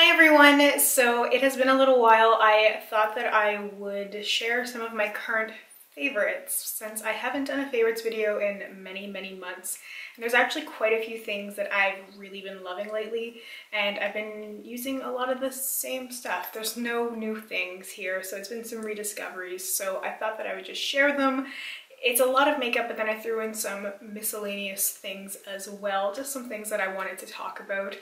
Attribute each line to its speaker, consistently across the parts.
Speaker 1: Hi everyone! So it has been a little while. I thought that I would share some of my current favorites since I haven't done a favorites video in many months. And there's actually quite a few things that I've really been loving lately, and I've been using a lot of the same stuff. There's no new things here, so it's been some rediscoveries. So I thought that I would just share them. It's a lot of makeup, but then I threw in some miscellaneous things as well, just some things that I wanted to talk about.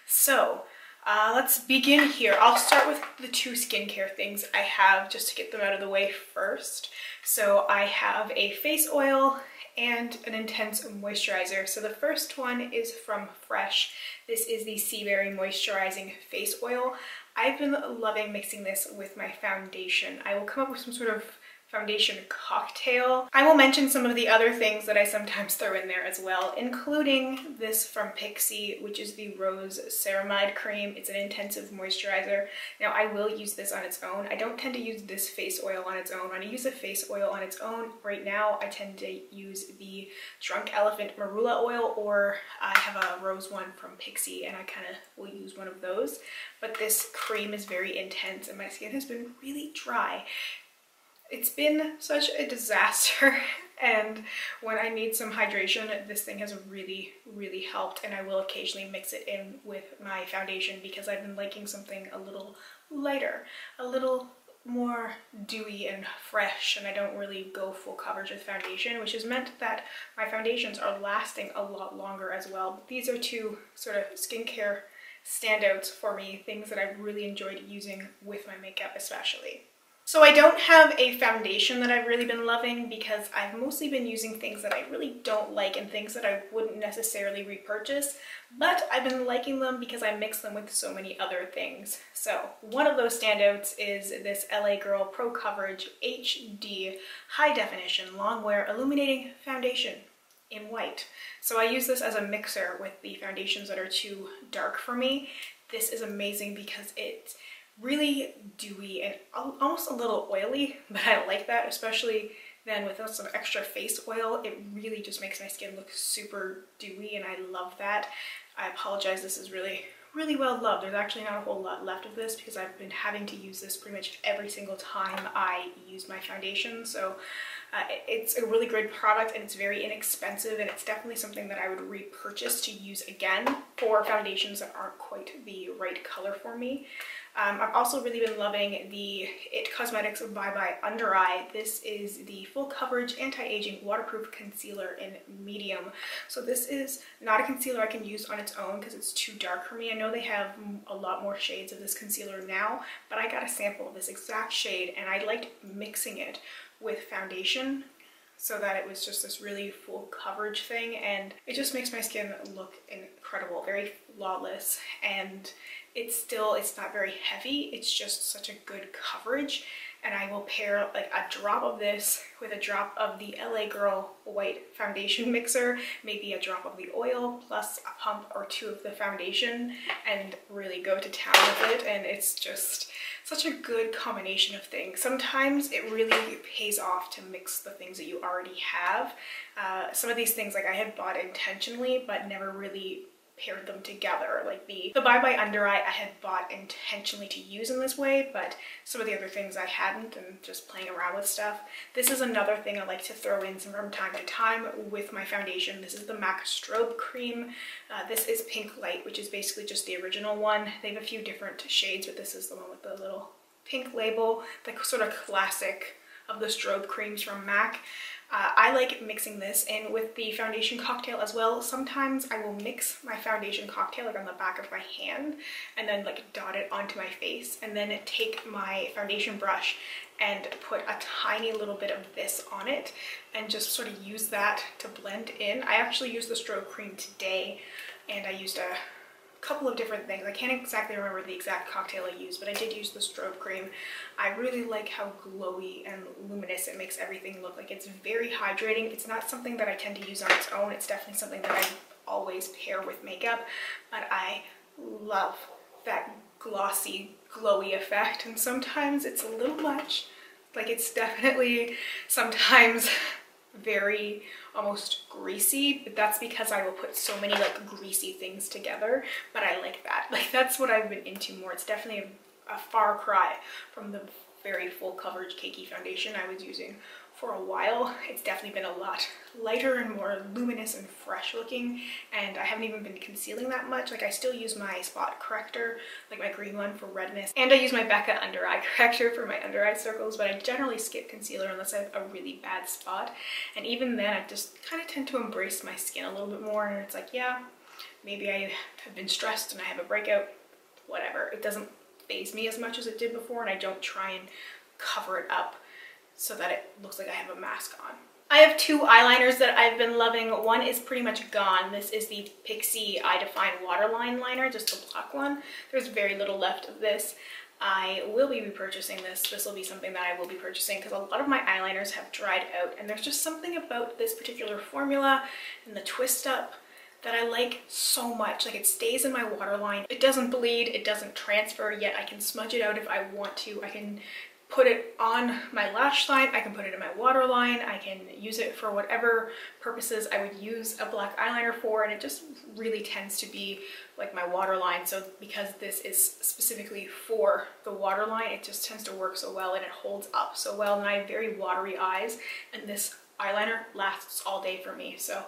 Speaker 1: So let's begin here. I'll start with the two skincare things I have just to get them out of the way first. So I have a face oil and an intense moisturizer. So the first one is from Fresh. This is the Sea Berry Moisturizing Face Oil. I've been loving mixing this with my foundation. I will come up with some sort of foundation cocktail. I will mention some of the other things that I sometimes throw in there as well, including this from Pixie, which is the Rose Ceramide Cream. It's an intensive moisturizer. Now I will use this on its own. I don't tend to use this face oil on its own. When I use a face oil on its own, right now I tend to use the Drunk Elephant Marula oil, or I have a rose one from Pixie and I kind of will use one of those. But this cream is very intense and my skin has been really dry. It's been such a disaster, and when I need some hydration, this thing has really helped, and I will occasionally mix it in with my foundation because I've been liking something a little lighter, a little more dewy and fresh, and I don't really go full coverage with foundation, which has meant that my foundations are lasting a lot longer as well. But these are two sort of skincare standouts for me, things that I've really enjoyed using with my makeup especially. So I don't have a foundation that I've really been loving because I've mostly been using things that I really don't like and things that I wouldn't necessarily repurchase, but I've been liking them because I mix them with so many other things. So one of those standouts is this LA Girl Pro Coverage HD High Definition Long Wear Illuminating Foundation in white. So I use this as a mixer with the foundations that are too dark for me. This is amazing because it's really dewy and almost a little oily, but I like that, especially then with some extra face oil. It really just makes my skin look super dewy and I love that. I apologize, this is really well loved. There's actually not a whole lot left of this because I've been having to use this pretty much every single time I use my foundation. So it's a really great product and it's very inexpensive, and it's definitely something that I would repurchase to use again for foundations that aren't quite the right color for me. I've also really been loving the It Cosmetics Bye Bye Under Eye. This is the full coverage anti-aging waterproof concealer in medium. So this is not a concealer I can use on its own because it's too dark for me. I know they have a lot more shades of this concealer now, but I got a sample of this exact shade and I liked mixing it with foundation so that it was just this really full coverage thing, and it just makes my skin look incredible, very flawless, and it's not very heavy, it's just such a good coverage. And I will pair like a drop of this with a drop of the LA Girl White Foundation Mixer, maybe a drop of the oil plus a pump or two of the foundation, and really go to town with it. And it's just such a good combination of things. Sometimes it really pays off to mix the things that you already have. Some of these things like I had bought intentionally but never really paired them together. Like the Bye Bye Under Eye I had bought intentionally to use in this way, but some of the other things I hadn't, and just playing around with stuff. This is another thing I like to throw in from time to time with my foundation. This is the MAC Strobe Cream. This is Pink Light, which is basically just the original one. They have a few different shades, but this is the one with the little pink label, the sort of classic of the strobe creams from MAC. I like mixing this in with the foundation cocktail as well. Sometimes I will mix my foundation cocktail like on the back of my hand and then like dot it onto my face, and then take my foundation brush and put a tiny little bit of this on it and just sort of use that to blend in. I actually used the strobe cream today and I used a couple of different things. I can't exactly remember the exact cocktail I used, but I did use the strobe cream. I really like how glowy and luminous it makes everything look. Like it's very hydrating. It's not something that I tend to use on its own. It's definitely something that I always pair with makeup, but I love that glossy, glowy effect, and sometimes it's a little much. Like it's definitely sometimes very almost greasy, but that's because I will put so many like greasy things together, but I like that. Like that's what I've been into more. It's definitely a far cry from the very full coverage cakey foundation I was using for a while. It's definitely been a lot lighter and more luminous and fresh looking, and I haven't even been concealing that much. Like I still use my spot corrector, like my green one for redness, and I use my Becca under eye corrector for my under eye circles, but I generally skip concealer unless I have a really bad spot, and even then I just kind of tend to embrace my skin a little bit more, and it's like, yeah, maybe I have been stressed and I have a breakout, whatever. It doesn't faze me as much as it did before, and I don't try and cover it up so that it looks like I have a mask on. I have two eyeliners that I've been loving. One is pretty much gone. This is the Pixie Eye Define Waterline liner, just the black one. There's very little left of this. I will be repurchasing this. This will be something that I will be purchasing because a lot of my eyeliners have dried out, and there's just something about this particular formula and the twist up that I like so much. Like it stays in my waterline. It doesn't bleed, it doesn't transfer, yet I can smudge it out if I want to. I can put it on my lash line, I can put it in my waterline, I can use it for whatever purposes I would use a black eyeliner for, and it just really tends to be like my waterline. So because this is specifically for the waterline, it just tends to work so well and it holds up so well, and I have very watery eyes, and this eyeliner lasts all day for me. So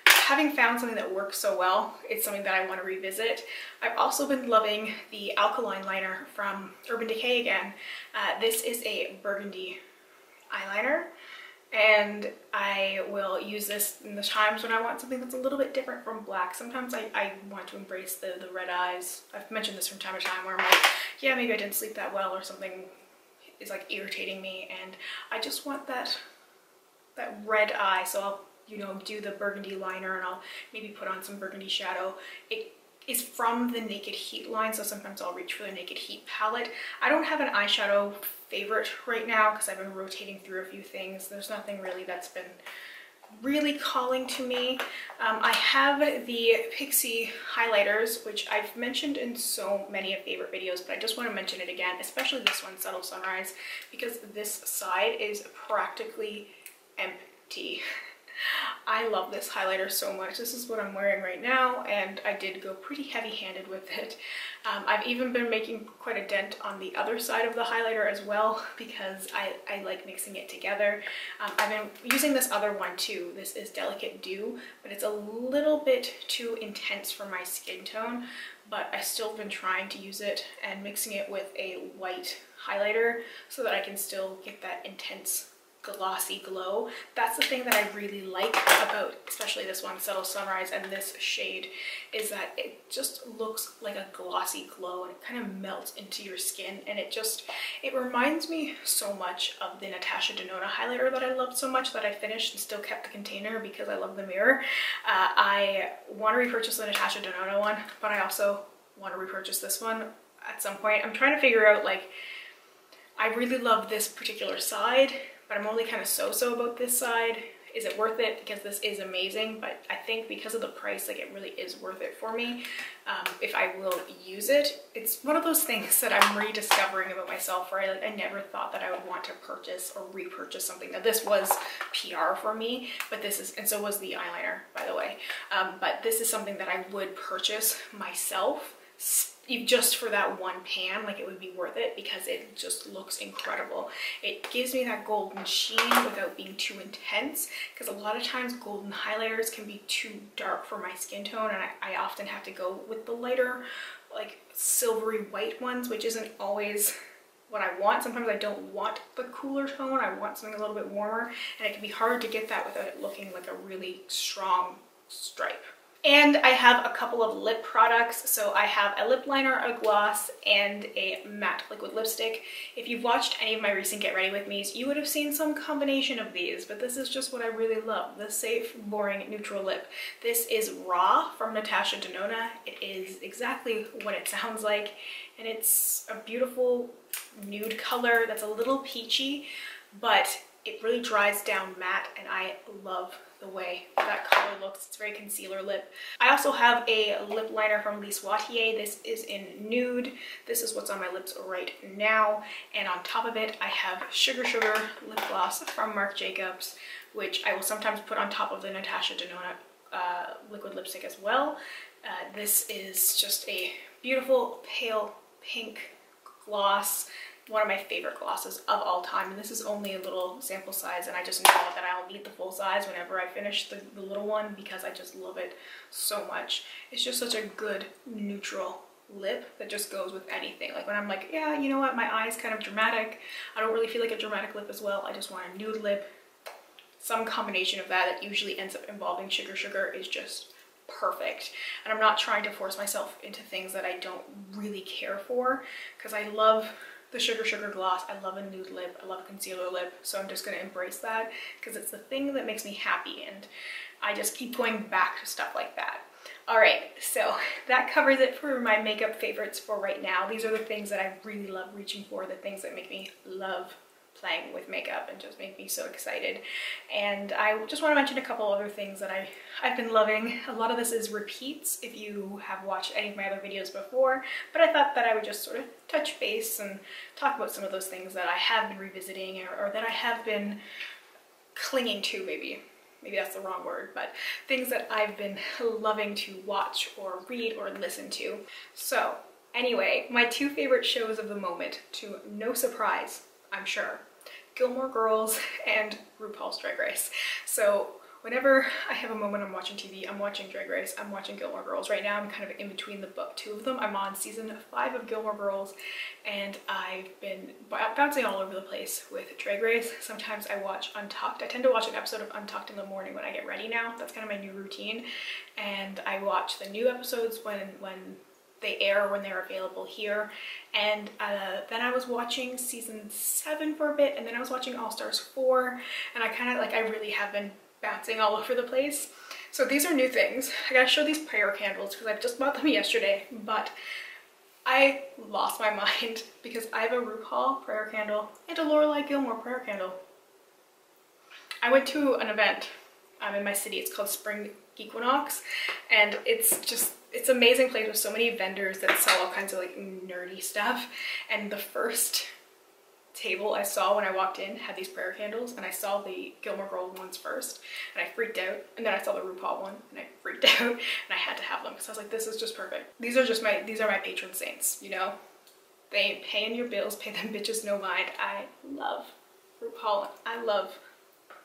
Speaker 1: having found something that works so well, it's something that I want to revisit. I've also been loving the alkaline liner from Urban Decay again. This is a burgundy eyeliner, and I will use this in the times when I want something that's a little bit different from black. Sometimes I want to embrace the red eyes. I've mentioned this from time to time where I'm like, yeah, maybe I didn't sleep that well or something is like irritating me, and I just want that red eye. So I'll, you know, do the burgundy liner, and I'll maybe put on some burgundy shadow. It is from the Naked Heat line, so sometimes I'll reach for the Naked Heat palette. I don't have an eyeshadow favorite right now because I've been rotating through a few things. There's nothing really that's been really calling to me. I have the Pixie Highlighters, which I've mentioned in so many of favorite videos, but I just want to mention it again, especially this one, Subtle Sunrise, because this side is practically empty. I love this highlighter so much. This is what I'm wearing right now, and I did go pretty heavy-handed with it. I've even been making quite a dent on the other side of the highlighter as well because I like mixing it together. I've been using this other one too. This is Delicate Dew, but it's a little bit too intense for my skin tone, but I still been trying to use it and mixing it with a white highlighter so that I can still get that intense glossy glow. That's the thing that I really like about especially this one, Subtle Sunrise, and this shade, is that it just looks like a glossy glow and it kind of melts into your skin, and it reminds me so much of the Natasha Denona highlighter that I loved so much that I finished and still kept the container because I love the mirror. I want to repurchase the Natasha Denona one, but I also want to repurchase this one at some point. I'm trying to figure out, like, I really love this particular side, but I'm only kind of so-so about this side. Is it worth it? Because this is amazing, but I think because of the price, like, it really is worth it for me if I will use it. It's one of those things that I'm rediscovering about myself, where I never thought that I would want to purchase or repurchase something. Now, this was PR for me, but this is, and so was the eyeliner, by the way. But this is something that I would purchase myself, just for that one pan. Like, it would be worth it because it just looks incredible. It gives me that golden sheen without being too intense, because a lot of times golden highlighters can be too dark for my skin tone, and I often have to go with the lighter, like silvery white ones, which isn't always what I want. Sometimes I don't want the cooler tone, I want something a little bit warmer, and it can be hard to get that without it looking like a really strong stripe. And I have a couple of lip products. So I have a lip liner, a gloss, and a matte liquid lipstick. If you've watched any of my recent Get Ready With Me's, you would have seen some combination of these, but this is just what I really love, the safe, boring, neutral lip. This is Raw from Natasha Denona. It is exactly what it sounds like, and it's a beautiful nude color that's a little peachy, but it really dries down matte, and I love the way that color looks. It's very concealer lip. I also have a lip liner from Lise Watier. This is in nude. This is what's on my lips right now. And on top of it, I have Sugar Sugar lip gloss from Marc Jacobs. which I will sometimes put on top of the Natasha Denona liquid lipstick as well. This is just a beautiful pale pink gloss, one of my favorite glosses of all time, and this is only a little sample size, and I just know that I'll need the full size whenever I finish the little one because I just love it so much. It's just such a good neutral lip that just goes with anything. Like when I'm like, yeah, you know what, my eye's kind of dramatic, I don't really feel like a dramatic lip as well, I just want a nude lip. Some combination of that usually ends up involving sugar is just perfect. And I'm not trying to force myself into things that I don't really care for, because I love the sugar gloss, I love a nude lip, I love a concealer lip, so I'm just going to embrace that because it's the thing that makes me happy, and I just keep going back to stuff like that. Alright, so that covers it for my makeup favorites for right now. These are the things that I really love reaching for, the things that make me love playing with makeup and just make me so excited. And I just want to mention a couple other things that I've been loving. A lot of this is repeats if you have watched any of my other videos before, but I thought that I would just sort of touch base and talk about some of those things that I have been revisiting or that I have been clinging to, maybe that's the wrong word, but things that I've been loving to watch or read or listen to. So anyway, my two favorite shows of the moment, to no surprise, I'm sure, Gilmore Girls and RuPaul's Drag Race. So whenever I have a moment I'm watching TV, I'm watching Drag Race, I'm watching Gilmore Girls. Right now I'm kind of in between two of them. I'm on season 5 of Gilmore Girls, and I've been bouncing all over the place with Drag Race. Sometimes I watch Untucked. I tend to watch an episode of Untucked in the morning when I get ready now. That's kind of my new routine. And I watch the new episodes when they air, when they're available here. And then I was watching season 7 for a bit, and then I was watching All Stars 4, and I really have been bouncing all over the place. So these are new things. I gotta show these prayer candles because I just bought them yesterday, but I lost my mind because I have a RuPaul prayer candle and a Lorelai Gilmore prayer candle. I went to an event in my city. It's called Spring Equinox, and it's an amazing place with so many vendors that sell all kinds of like nerdy stuff. And the first table I saw when I walked in had these prayer candles, and I saw the Gilmore Girls ones first and I freaked out, and then I saw the RuPaul one and I freaked out, and I had to have them because I was like, this is just perfect. These are my patron saints, you know? They ain't paying your bills, pay them bitches no mind. I love RuPaul, I love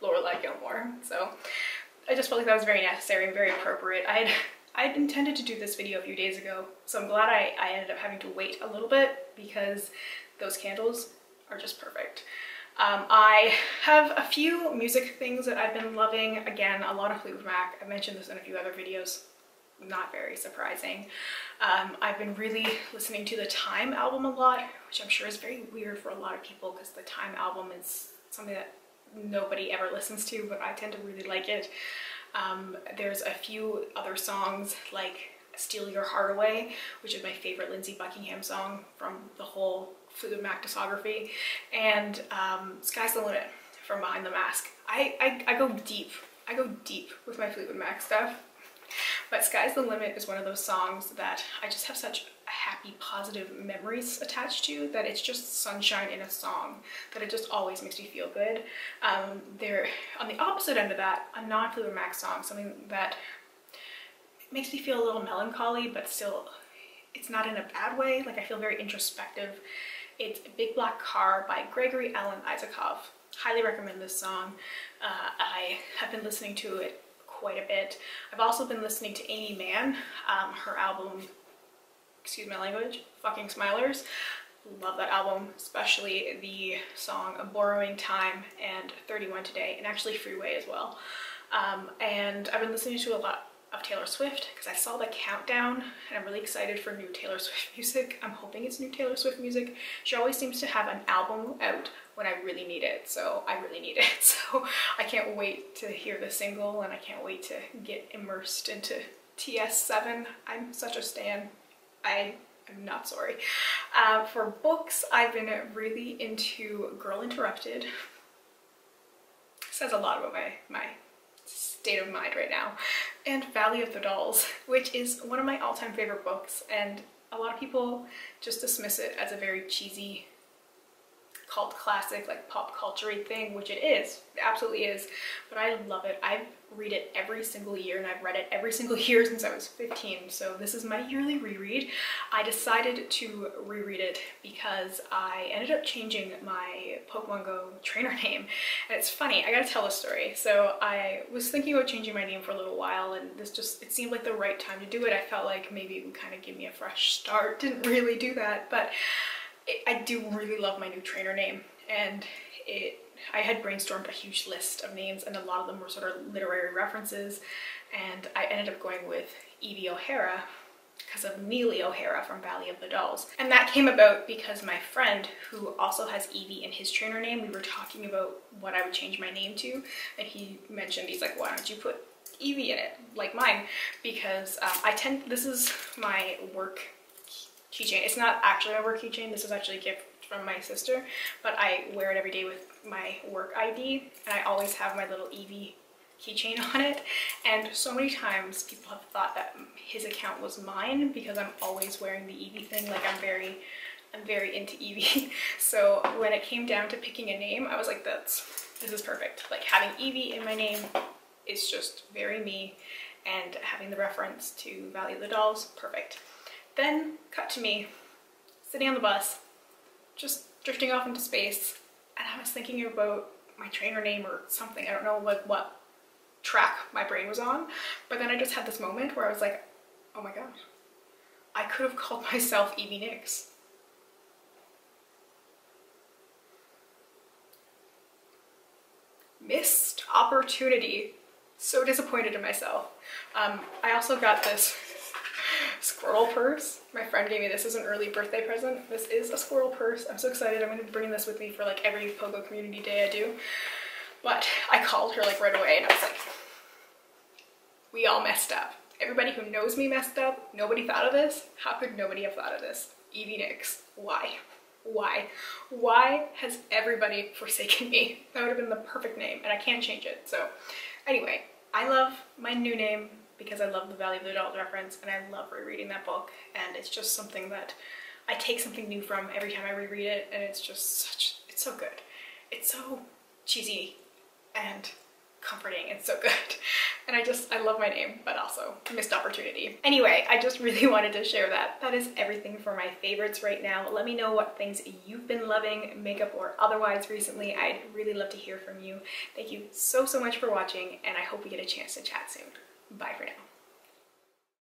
Speaker 1: Lorelai Gilmore, so I just felt like that was very necessary and very appropriate. I'd intended to do this video a few days ago, so I'm glad I ended up having to wait a little bit because those candles are just perfect. I have a few music things that I've been loving. Again, a lot of Fleetwood Mac. I mentioned this in a few other videos, not very surprising. I've been really listening to the Time album a lot, which I'm sure is very weird for a lot of people because the Time album is something that nobody ever listens to, but I tend to really like it. There's a few other songs like Steal Your Heart Away, which is my favorite Lindsey Buckingham song from the whole Fleetwood Mac discography, and Sky's the Limit from Behind the Mask. I go deep with my Fleetwood Mac stuff, but Sky's the Limit is one of those songs that I just have such happy, positive memories attached to, that it's just sunshine in a song, that it just always makes me feel good. They're on the opposite end of that, a non-Fleetwood Mac song, something that makes me feel a little melancholy, but still it's not in a bad way. Like, I feel very introspective. It's Big Black Car by Gregory Alan Isakov. Highly recommend this song. I have been listening to it quite a bit. I've also been listening to Amy Mann, her album, excuse my language, Fucking Smilers. Love that album, especially the song Borrowing Time and 31 Today, and actually Freeway as well. And I've been listening to a lot of Taylor Swift because I saw the countdown, and I'm really excited for new Taylor Swift music. I'm hoping it's new Taylor Swift music. She always seems to have an album out when I really need it, so I really need it. So I can't wait to hear the single, and I can't wait to get immersed into TS7. I'm such a stan. I'm not sorry. For books, I've been really into Girl Interrupted. Says a lot about my state of mind right now. And Valley of the Dolls, which is one of my all-time favorite books, and a lot of people just dismiss it as a very cheesy cult classic, like pop culture-y thing, which it is. It absolutely is. But I love it. I read it every single year, and I've read it every single year since I was 15. So this is my yearly reread. I decided to reread it because I ended up changing my Pokemon Go trainer name. And it's funny, I gotta tell a story. So I was thinking about changing my name for a little while, and this just, it seemed like the right time to do it. I felt like maybe it would kind of give me a fresh start. Didn't really do that, but I do really love my new trainer name, and I had brainstormed a huge list of names, and a lot of them were sort of literary references, and I ended up going with Evie O'Hara because of Neely O'Hara from Valley of the Dolls. And that came about because my friend, who also has Evie in his trainer name, we were talking about what I would change my name to, and he mentioned, he's like, why don't you put Evie in it, like mine? Because this is my work keychain. It's not actually my work keychain, this is actually a gift from my sister, but I wear it every day with my work ID, and I always have my little Evie keychain on it. And so many times people have thought that his account was mine because I'm always wearing the Evie thing. Like I'm very into Evie. So when it came down to picking a name, I was like, this is perfect. Like having Evie in my name is just very me, and having the reference to Valley of the Dolls, perfect. Then cut to me sitting on the bus, just drifting off into space, and I was thinking about my trainer name or something. I don't know like what track my brain was on, but then I just had this moment where I was like, oh my god, I could have called myself Evie Nix. Missed opportunity. So disappointed in myself. I also got this squirrel purse. My friend gave me this as an early birthday present. This is a squirrel purse. I'm so excited. I'm going to be bringing this with me for like every Pogo community day I do. But I called her like right away, and I was like, we all messed up. Everybody who knows me messed up. Nobody thought of this. How could nobody have thought of this? Evie Nix. Why? Why? Why has everybody forsaken me? That would have been the perfect name, and I can't change it. So anyway, I love my new name because I love the Valley of the Dolls reference, and I love rereading that book, and it's just something that I take something new from every time I reread it, and it's just it's so good. It's so cheesy and comforting. It's so good. And I love my name, but also missed opportunity. Anyway, I just really wanted to share that. That is everything for my favorites right now. Let me know what things you've been loving, makeup or otherwise, recently. I'd really love to hear from you. Thank you so much for watching, and I hope we get a chance to chat soon. Bye for now.